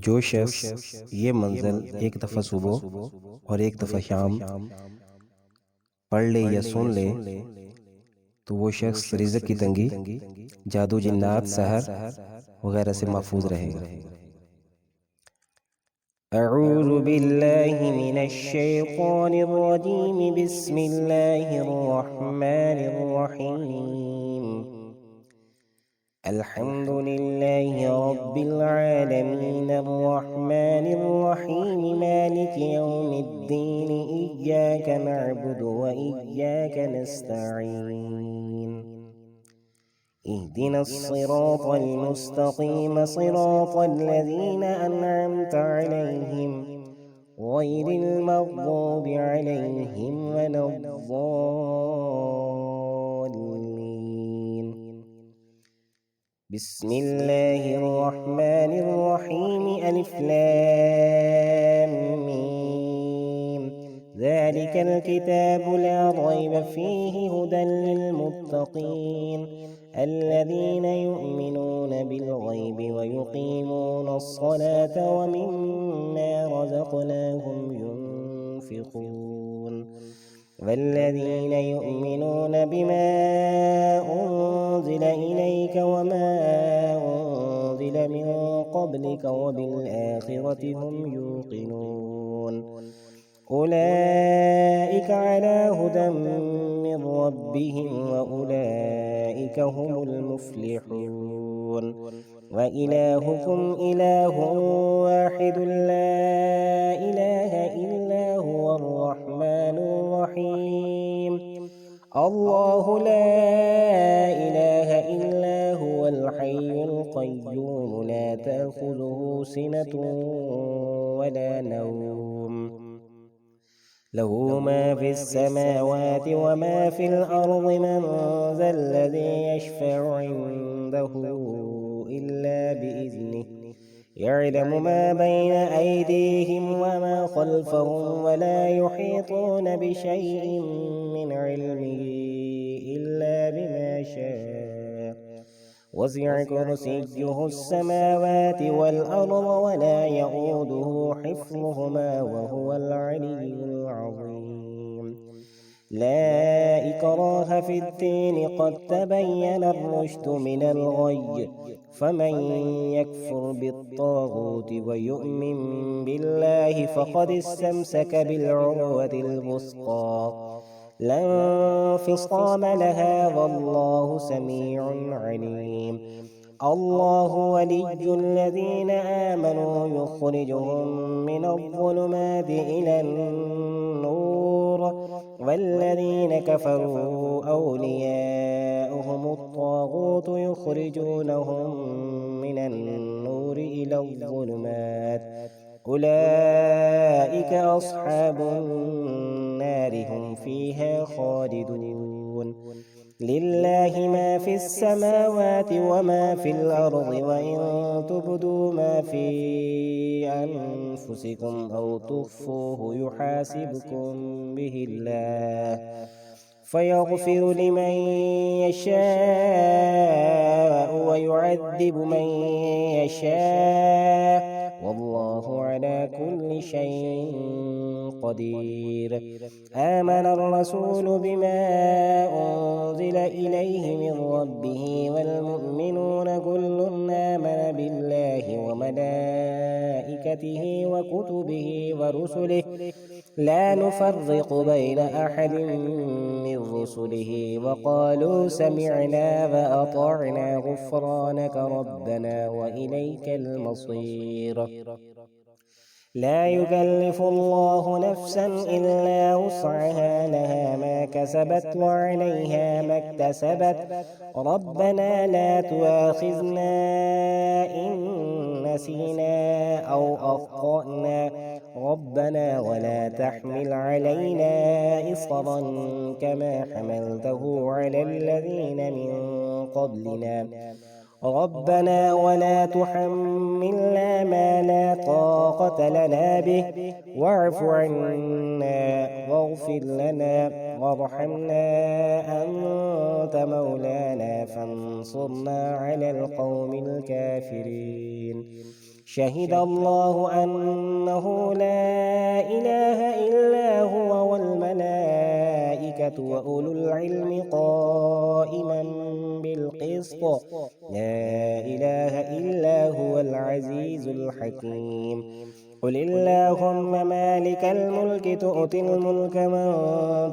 जो शख्स ये मंजिल एक दफ़ा सुबह और एक दफ़ा शाम पढ़ ले या सुन ले तो वो शख्स रिज़्क की तंगी, जादू जिन्नात, सहर वगैरह से महफूज रहेगा। अऊज़ु बिल्लाहि मिनश शैतानिर रजीम, बिस्मिल्लाहिर रहमानिर रहीम। अल्हम्दुलिल्लाहि रब्बिल आलमीन, अर्रहमानिर रहीम, मालिकि यौमिद्दीन, इय्याका नअबुदु व इय्याका नस्तईन। इहदिनस सिरातल मुस्तक़ीम, सिरातल लज़ीना अनअमत अलैहिम, गैरिल मग़्दूबि अलैहिम वलद्दाल्लीन। बिस्मिल्लाहिर रहमानिर रहीम। अलिफ लाम मीम। ज़ालिकल किताबु ला रैब फ़ीहि हुदल लिलमुत्तक़ीन, الذين يؤمنون بالغيب ويقيمون الصلاة ومما رزقناهم ينفقون، والذين يؤمنون بما أنزل إليك وما أنزل من قبلك وبالآخرة هم يوقنون، أولئك على هدى من ربهم وأولئك هم المفلحون. وإلهكم إله واحد لا إله إلا هو الرحمن الرحيم. الله لا إله إلا هو الحي القيوم، لا تأخذه سنة ولا نوم، له ما في السماوات وما في الأرض. من ذا الذي يشفع عنده إلا بإذنه، يعلم ما بين أيديهم وما خلفهم، ولا يحيطون بشيء من علمه إلا بما شاء، وسع كرسيه السماوات والأرض ولا يئوده حفظهما وهو العلي العظيم. لا إكراه في الدين، قد تبين الرشد من الغي، فمن يكفر بالطاغوت ويؤمن بالله فقد استمسك بالعروة الوثقى، لا انفصام لها، والله سميع عليم. الله ولي الذين آمنوا، يخرجهم من الظلمات إلى النور، والذين كفروا أولياؤهم الطاغوت، يخرجونهم من النور إلى الظلمات، أولئك أصحاب النار، هم فيها خالدون. لله ما في السماوات وما في الأرض، وإن تبدوا ما في أنفسكم أو تخفوه يحاسبكم به الله، فيغفر لمن يشاء ويعذب من يشاء، والله على كل شيء قدير. آمن الرسول بما أنزل إليه من ربه والمؤمنون، كل آمن بالله وملائكته وكتبه ورسله، لا نفرق بين أحد من رسله، وقالوا سمعنا وأطعنا غفرانك ربنا وإليك المصير. لا يكلف الله نفسا إلا وسعها، لها ما كسبت وعليها ما اكتسبت، ربنا لا تؤاخذنا إن نسينا أو أخطأنا، ربنا ولا تحمل علينا إصرا كما حملته على الذين من قبلنا، ربنا ولا تحملنا ما لا طاقة لنا به، واعف عنا واغفر لنا وارحمنا، أنت مولانا فانصرنا على القوم الكافرين. شهد الله أنه لا إله إلا هو والملائكة وأولو العلم قائما بالقسط لا إله إلا هو العزيز الحكيم قل اللهم مالك الملك تؤتي الملك من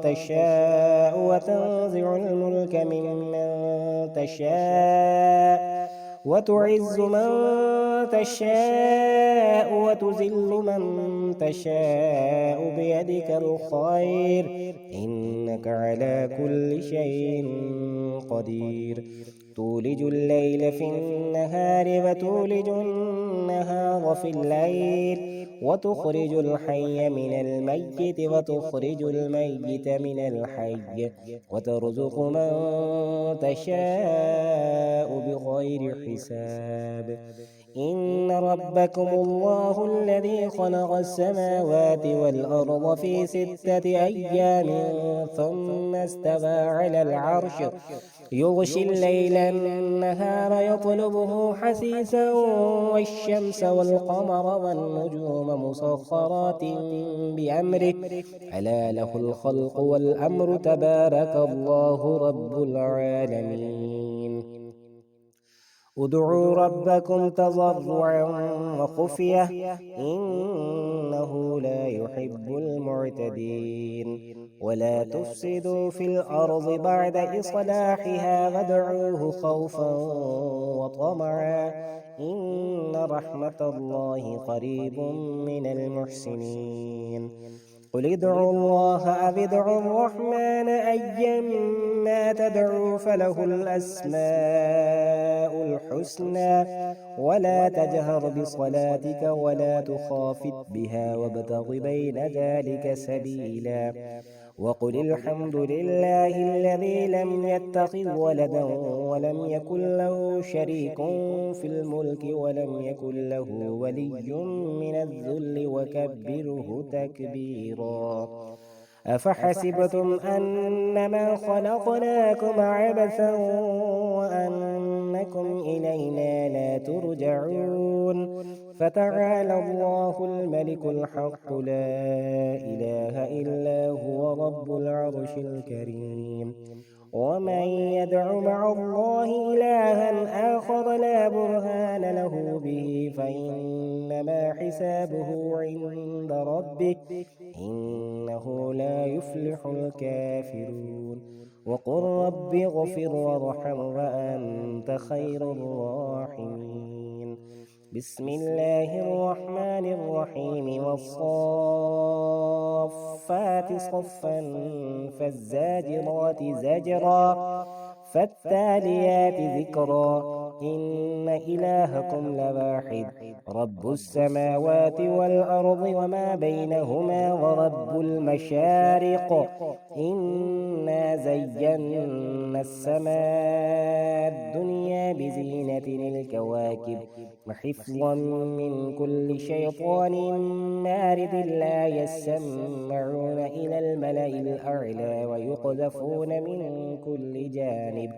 تشاء وتنزع الملك ممن تشاء وتعز من تشاء وتذل من تشاء بيدك الخير إنك على كل شيء قدير تولج الليل في النهار وتولج النهار في الليل وتخرج الحي من الميت وتخرج الميت من الحي وترزق من تشاء بغير حساب إن ربكم الله الذي خلق السماوات والأرض في 6 أيام ثم استوى على العرش يغشي الليل النهار يطلبه حثيثا والشمس والقمر والنجوم مسخرات بأمره ألا له الخلق والأمر تبارك الله رب العالمين ادعوا ربكم تضرعا وخفية إنه لا يحب المعتدين ولا تفسدوا في الأرض بعد إصلاحها وادعوه خوفا وطمعا إن رحمة الله قريب من المحسنين قل ادعوا الله أو ادعوا الرحمن أيما تدعوا فله الأسماء الحسنى ولا تجهر بصلاتك ولا تخافت بها وابتغ بين ذلك سبيلا وقل الحمد لله الذي لم يتخذ ولدا ولم يكن له شريك في الملك ولم يكن له ولي من الذل وكبره تكبيرا أفحسبتم أنما خلقناكم عبثا وأنكم إلينا لا ترجعون فتعالى الله الملك الحق لا إله إلا هو رب العرش الكريم ومن يدع مع الله إلها آخر لا برهان له به فإنما حسابه عند ربه إنه لا يفلح الكافرون وقل رب اغفر وارحم وأنت خير الراحمين بسم الله الرحمن الرحيم والصافات صفا فالزاجرات زجرا فالتاليات ذكرا إن إلهكم لواحد رب السماوات والأرض وما بينهما ورب المشارق إنا زينا السماء الدنيا بزينة الكواكب وحفظا من كل شيطان مارد لا يسمعون إلى الملأ الأعلى ويقذفون من كل جانب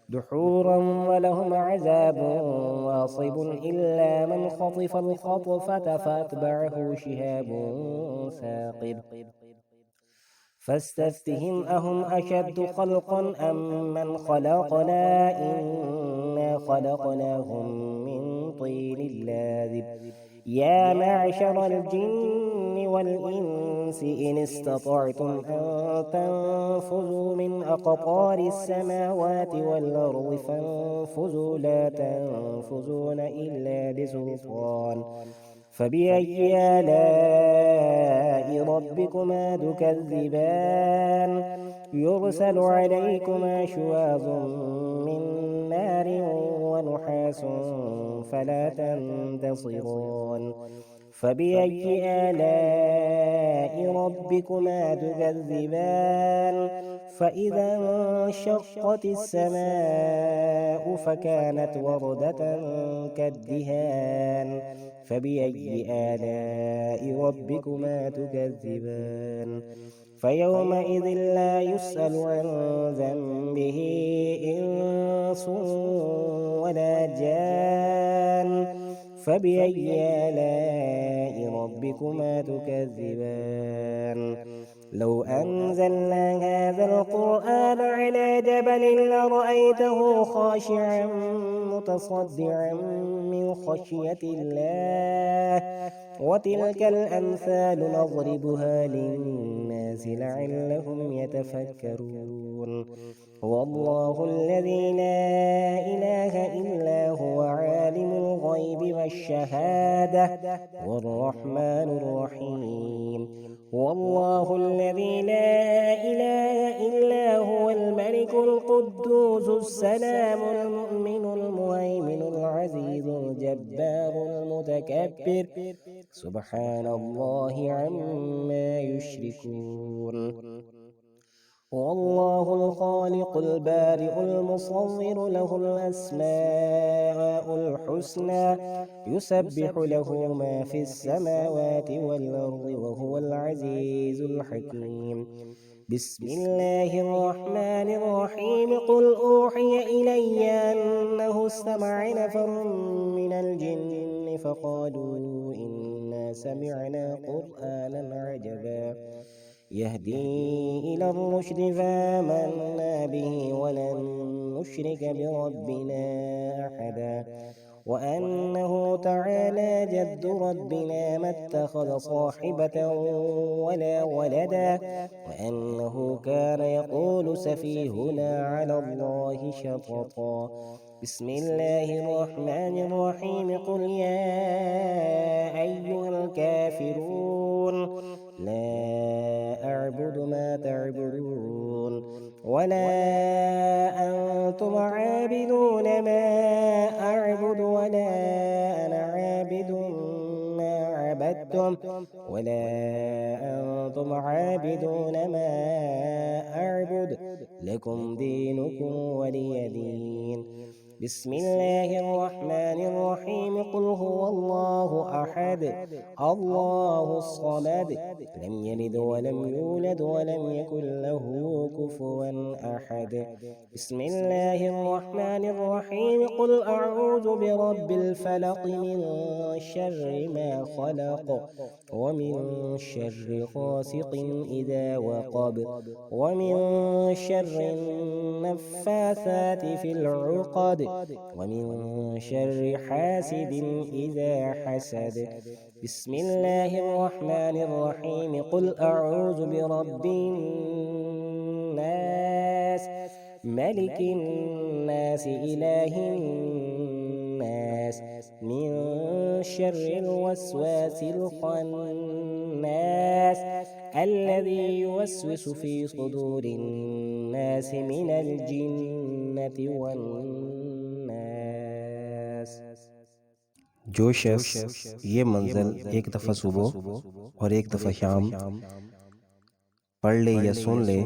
دحورا ولهم عذاب واصب إلا من خطف الخطفة فأتبعه شهاب ثاقب فاستفتهم أهم أشد خلقا أم من خلقنا إنا خلقناهم من طين لازب يا معشر الجن والإنس إن استطعتم أن تنفذوا من أقطار السماوات والأرض فانفذوا لا تنفذون إلا بسلطان فبأي آلاء ربكما تكذبان يرسل عليكما شواظ من نار ونحاس فلا تنتصران فبأي آلاء ربكما تكذبان فإذا انشقت السماء فكانت وردة كالدهان فبأي آلاء ربكما تكذبان فيومئذ لا يسأل عن ذنبه إنس ولا جان فبأي آلاء ربكما تكذبان لو أنزلنا هذا القرآن على جبل لرأيته خاشعا متصدعا من خشية الله وتلك الأمثال نضربها للناس لعلهم يتفكرون هو الله الذي لا إله إلا هو عالم الغيب والشهادة والرحمن الرحيم هو الله الذي لا إله إلا هو الملك القدوس السلام المؤمن المهيمن العزيز الجبار المتكبر سبحان الله عما يشركون هو الله الخالق البارئ المصور له الأسماء الحسنى يسبح له ما في السماوات والأرض وهو العزيز الحكيم بسم الله الرحمن الرحيم قل أوحي إلي أنه استمع نفر من الجن فقالوا إنا سمعنا قرآنا عجبا يهدي إلى الرشد فآمنا به ولن نشرك بربنا أحدا وأنه تعالى جد ربنا ما اتخذ صاحبة ولا ولدا وأنه كان يقول سفيهنا على الله شططا بسم الله الرحمن الرحيم قل يا أيها الكافرون لا أعبد ما تعبدون ولا أنتم عابدون ما أعبد ولا أنا عابد ما عبدتم ولا أنتم عابدون ما أعبد لكم دينكم ولي دين بسم الله الرحمن الرحيم قل هو الله أحد الله الصمد لم يلد ولم يولد ولم يكن له كفوا أحد بسم الله الرحمن الرحيم قل أعوذ برب الفلق من شر ما خلق ومن شر غاسق إذا وقب ومن شر النفاثات في العقد ومن شر حاسد إذا حسد بسم الله الرحمن الرحيم قل أعوذ برب الناس ملك الناس إله الناس من شر الوسواس الخناس الذي يوسوس في صدور الناس من الجنة والناس जो शख्स ये मंजिल एक दफ़ा सुबह और एक दफ़ा शाम पढ़ ले या सुन ले